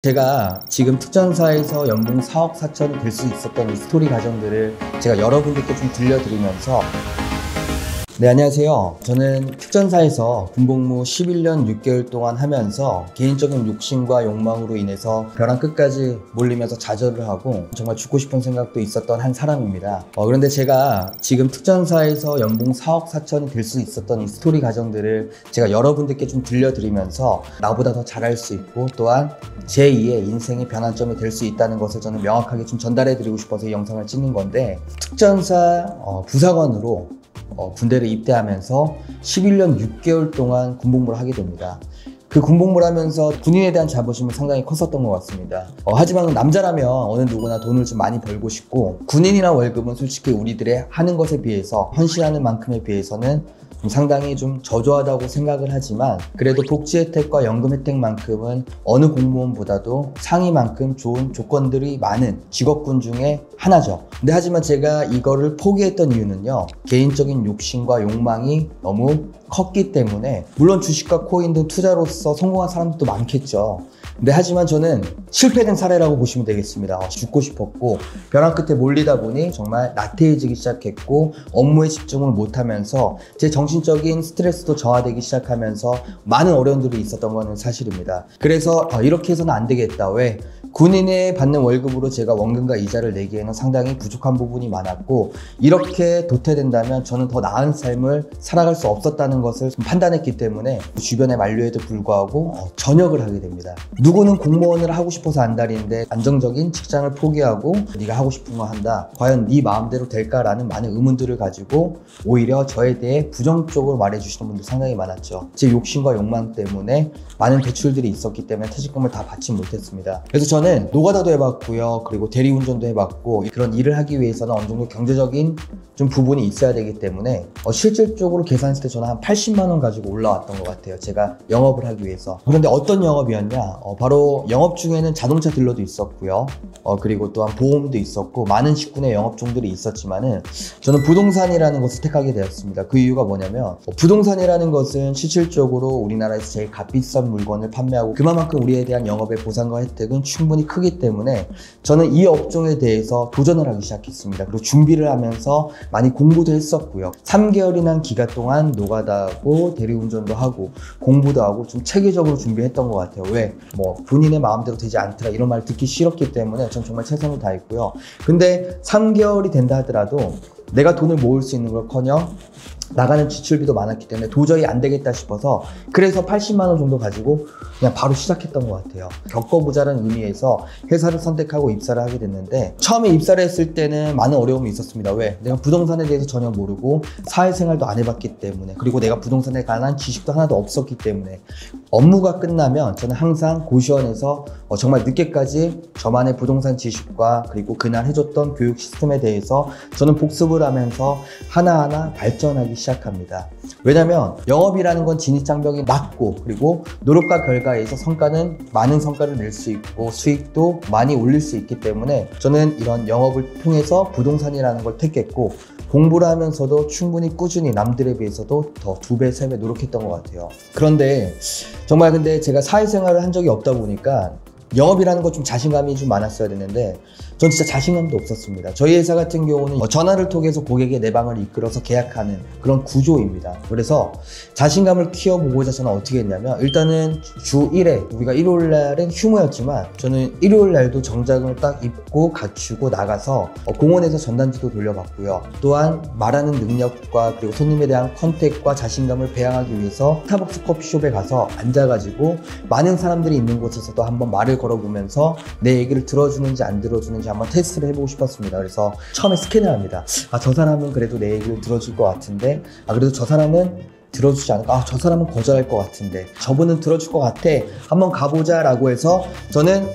제가 지금 특전사에서 연봉 4억 4천이 될 수 있었던 이 스토리 과정들을 제가 여러분들께 좀 들려드리면서 네, 안녕하세요. 저는 특전사에서 군복무 11년 6개월 동안 하면서 개인적인 욕심과 욕망으로 인해서 벼랑 끝까지 몰리면서 좌절을 하고 정말 죽고 싶은 생각도 있었던 한 사람입니다. 그런데 제가 지금 특전사에서 연봉 4억 4천이 될 수 있었던 이 스토리 과정들을 제가 여러분들께 좀 들려드리면서 나보다 더 잘할 수 있고 또한 제2의 인생의 변환점이 될 수 있다는 것을 저는 명확하게 좀 전달해드리고 싶어서 이 영상을 찍는 건데, 특전사 부사관으로 군대를 입대하면서 11년 6개월 동안 군복무를 하게 됩니다. 그 군복무를 하면서 군인에 대한 자부심은 상당히 컸었던 것 같습니다. 하지만 남자라면 어느 누구나 돈을 좀 많이 벌고 싶고, 군인이나 월급은 솔직히 우리들의 하는 것에 비해서, 헌신하는 만큼에 비해서는 상당히 좀 저조하다고 생각을 하지만, 그래도 복지 혜택과 연금 혜택만큼은 어느 공무원보다도 상위만큼 좋은 조건들이 많은 직업군 중에 하나죠. 근데 하지만 제가 이거를 포기했던 이유는요, 개인적인 욕심과 욕망이 너무 컸기 때문에. 물론 주식과 코인 등 투자로서 성공한 사람들도 많겠죠. 근데 하지만 저는 실패된 사례라고 보시면 되겠습니다. 죽고 싶었고 벼랑 끝에 몰리다 보니 정말 나태해지기 시작했고, 업무에 집중을 못하면서 제 정신적인 스트레스도 저하되기 시작하면서 많은 어려움들이 있었던 것은 사실입니다. 그래서 이렇게 해서는 안 되겠다. 왜? 군인에 받는 월급으로 제가 원금과 이자를 내기에는 상당히 부족한 부분이 많았고, 이렇게 도태된다면 저는 더 나은 삶을 살아갈 수 없었다는 것을 판단했기 때문에 주변의 만류에도 불구하고 전역을 하게 됩니다. 누구는 공무원을 하고 싶어서 안달인데 안정적인 직장을 포기하고 네가 하고 싶은 거 한다, 과연 네 마음대로 될까라는 많은 의문들을 가지고 오히려 저에 대해 부정적으로 말해주시는 분들 상당히 많았죠. 제 욕심과 욕망 때문에 많은 대출들이 있었기 때문에 퇴직금을 다 받지 못했습니다. 그래서 저는 노가다도 해봤고요, 그리고 대리운전도 해봤고, 그런 일을 하기 위해서는 어느 정도 경제적인 좀 부분이 있어야 되기 때문에 실질적으로 계산했을 때 저는 한 80만 원 가지고 올라왔던 것 같아요. 제가 영업을 하기 위해서. 그런데 어떤 영업이었냐, 바로 영업 중에는 자동차 딜러도 있었고요, 그리고 또한 보험도 있었고 많은 직군의 영업종들이 있었지만은 저는 부동산이라는 것을 택하게 되었습니다. 그 이유가 뭐냐면, 부동산이라는 것은 실질적으로 우리나라에서 제일 값비싼 물건을 판매하고 그만큼 우리에 대한 영업의 보상과 혜택은 충분히 크기 때문에 저는 이 업종에 대해서 도전을 하기 시작했습니다. 그리고 준비를 하면서 많이 공부도 했었고요. 3개월이나 기간 동안 노가다하고 대리운전도 하고 공부도 하고 좀 체계적으로 준비했던 것 같아요. 왜? 본인의 마음대로 되지 않더라 이런 말 듣기 싫었기 때문에 전 정말 최선을 다했고요. 근데 3개월이 된다 하더라도 내가 돈을 모을 수 있는 걸커녕 나가는 지출비도 많았기 때문에 도저히 안 되겠다 싶어서, 그래서 80만 원 정도 가지고 그냥 바로 시작했던 것 같아요. 겪어보자는 의미에서 회사를 선택하고 입사를 하게 됐는데, 처음에 입사를 했을 때는 많은 어려움이 있었습니다. 왜? 내가 부동산에 대해서 전혀 모르고 사회생활도 안 해봤기 때문에, 그리고 내가 부동산에 관한 지식도 하나도 없었기 때문에 업무가 끝나면 저는 항상 고시원에서 정말 늦게까지 저만의 부동산 지식과 그리고 그날 해줬던 교육 시스템에 대해서 저는 복습을 하면서 하나하나 발전하기 시작합니다. 왜냐면 영업이라는 건 진입장벽이 낮고, 그리고 노력과 결과에서 많은 성과를 낼 수 있고 수익도 많이 올릴 수 있기 때문에 저는 이런 영업을 통해서 부동산이라는 걸 택했고, 공부를 하면서도 충분히 꾸준히 남들에 비해서도 더 2배, 3배 노력했던 것 같아요. 그런데 정말 근데 제가 사회생활을 한 적이 없다 보니까 영업이라는 거 좀 자신감이 좀 많았어야 되는데 전 진짜 자신감도 없었습니다. 저희 회사 같은 경우는 전화를 통해서 고객의 내방을 이끌어서 계약하는 그런 구조입니다. 그래서 자신감을 키워보고자 저는 어떻게 했냐면, 일단은 주 1회, 우리가 일요일 날은 휴무였지만 저는 일요일 날도 정장을 딱 입고 갖추고 나가서 공원에서 전단지도 돌려봤고요. 또한 말하는 능력과 그리고 손님에 대한 컨택과 자신감을 배양하기 위해서 스타벅스 커피숍에 가서 앉아가지고 많은 사람들이 있는 곳에서도 한번 말을 걸어보면서 내 얘기를 들어주는지 안 들어주는지 한번 테스트를 해보고 싶었습니다. 그래서 처음에 스캔을 합니다. 저 사람은 그래도 내 얘기를 들어줄 것 같은데, 그래도 저 사람은 들어주지 않을까? 저 사람은 거절할 것 같은데, 저분은 들어줄 것 같아. 한번 가보자 라고 해서 저는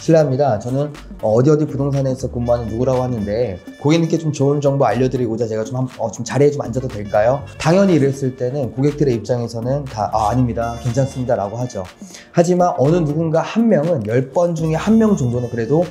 실례합니다. 저는 어디 부동산에서 근무하는 누구라고 하는데 고객님께 좀 좋은 정보 알려드리고자 제가 좀 자리에 좀 앉아도 될까요? 당연히 이랬을 때는 고객들의 입장에서는 다 아닙니다, 괜찮습니다 라고 하죠. 하지만 어느 누군가 한 명은 10번 중에 한 명 정도는 그래도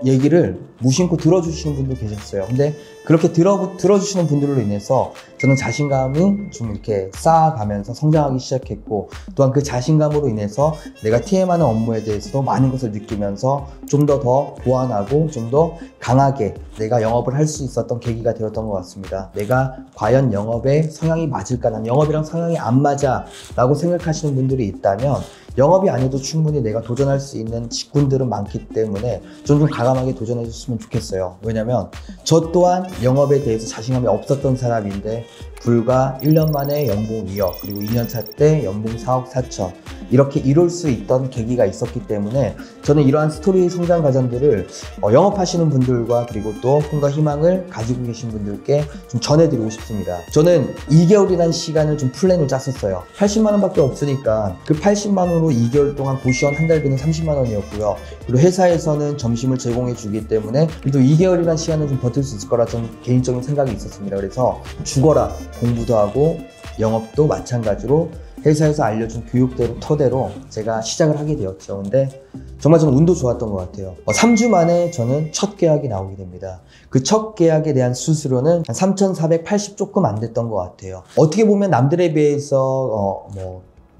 얘기를 무심코 들어주시는 분도 계셨어요. 근데 그렇게 들어주시는 분들로 인해서 저는 자신감이 좀 이렇게 쌓아가면서 성장하기 시작했고, 또한 그 자신감으로 인해서 내가 TM하는 업무에 대해서도 많은 것을 느끼면서 좀 더 보완하고 좀 더 강하게 내가 영업을 할 수 있었던 계기가 되었던 것 같습니다. 내가 과연 영업에 성향이 맞을까? 난 영업이랑 성향이 안 맞아 라고 생각하시는 분들이 있다면 영업이 아니어도 충분히 내가 도전할 수 있는 직군들은 많기 때문에 좀 과감하게 도전해 줬으면 좋겠어요. 왜냐면 저 또한 영업에 대해서 자신감이 없었던 사람인데 불과 1년 만에 연봉 2억, 그리고 2년차 때 연봉 4억 4천 이렇게 이룰 수 있던 계기가 있었기 때문에 저는 이러한 스토리 성장 과정들을 영업하시는 분들과 그리고 또 꿈과 희망을 가지고 계신 분들께 좀 전해드리고 싶습니다. 저는 2개월이라는 시간을 좀 플랜을 짰었어요. 80만 원밖에 없으니까 그 80만 원으로 2개월 동안 고시원 한 달비는 30만 원이었고요. 그리고 회사에서는 점심을 제공해 주기 때문에 그래도 2개월이라는 시간은 좀 버틸 수 있을 거라 좀 개인적인 생각이 있었습니다. 그래서 죽어라 공부도 하고 영업도 마찬가지로 회사에서 알려준 교육대로 토대로 제가 시작을 하게 되었죠. 근데 정말 저는 운도 좋았던 것 같아요. 3주 만에 저는 첫 계약이 나오게 됩니다. 그 첫 계약에 대한 수수료는 한 3,480 조금 안 됐던 것 같아요. 어떻게 보면 남들에 비해서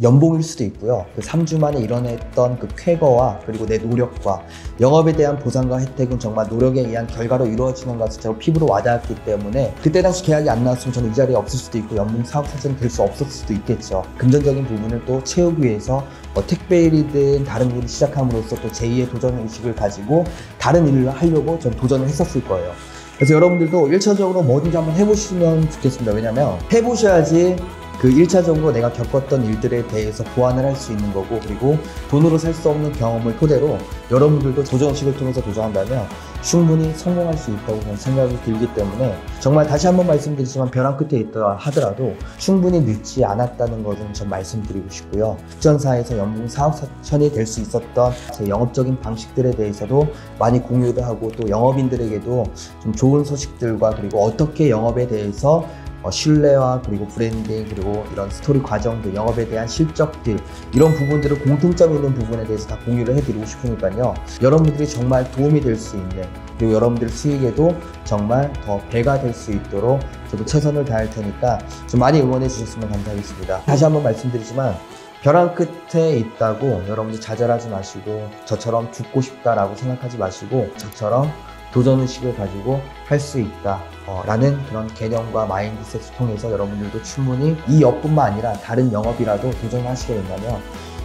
연봉일 수도 있고요. 그 3주 만에 이뤄냈던 그 쾌거와 그리고 내 노력과 영업에 대한 보상과 혜택은 정말 노력에 의한 결과로 이루어지는 것을 제가 피부로 와닿았기 때문에 그때 당시 계약이 안 나왔으면 저는 이 자리에 없을 수도 있고 연봉 4억 4천이 될 수 없었을 수도 있겠죠. 금전적인 부분을 또 채우기 위해서 택배 일이든 다른 일을 시작함으로써 또 제2의 도전 의식을 가지고 다른 일을 하려고 전 도전을 했었을 거예요. 그래서 여러분들도 1차적으로 뭐든지 한번 해보시면 좋겠습니다. 왜냐면 해보셔야지 그 1차적으로 내가 겪었던 일들에 대해서 보완을 할 수 있는 거고, 그리고 돈으로 살 수 없는 경험을 토대로 여러분들도 도전식을 통해서 도전한다면 충분히 성공할 수 있다고 저는 생각이 들기 때문에 정말 다시 한번 말씀드리지만 벼랑 끝에 있다 하더라도 충분히 늦지 않았다는 것은 전 말씀드리고 싶고요. 특전사에서 연봉 4억 4천이 될 수 있었던 제 영업적인 방식들에 대해서도 많이 공유를 하고, 또 영업인들에게도 좀 좋은 소식들과 그리고 어떻게 영업에 대해서 신뢰와 그리고 브랜딩 그리고 이런 스토리 과정들, 영업에 대한 실적들, 이런 부분들을 공통점 있는 부분에 대해서 다 공유를 해드리고 싶으니까요. 여러분들이 정말 도움이 될 수 있는, 그리고 여러분들 수익에도 정말 더 배가 될 수 있도록 저도 최선을 다할 테니까 좀 많이 응원해 주셨으면 감사하겠습니다. 다시 한번 말씀드리지만 벼랑 끝에 있다고 여러분들 좌절하지 마시고 저처럼 죽고 싶다라고 생각하지 마시고 저처럼 도전의식을 가지고 할 수 있다 라는 그런 개념과 마인드셋을 통해서 여러분들도 충분히 이 업뿐만 아니라 다른 영업이라도 도전하시게 된다면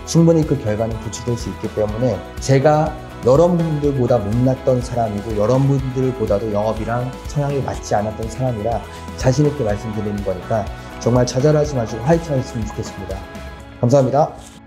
충분히 그 결과는 도출될 수 있기 때문에 제가 여러분들보다 못났던 사람이고 여러분들보다도 영업이랑 성향이 맞지 않았던 사람이라 자신 있게 말씀드리는 거니까 정말 좌절하지 마시고 화이팅 하셨으면 좋겠습니다. 감사합니다.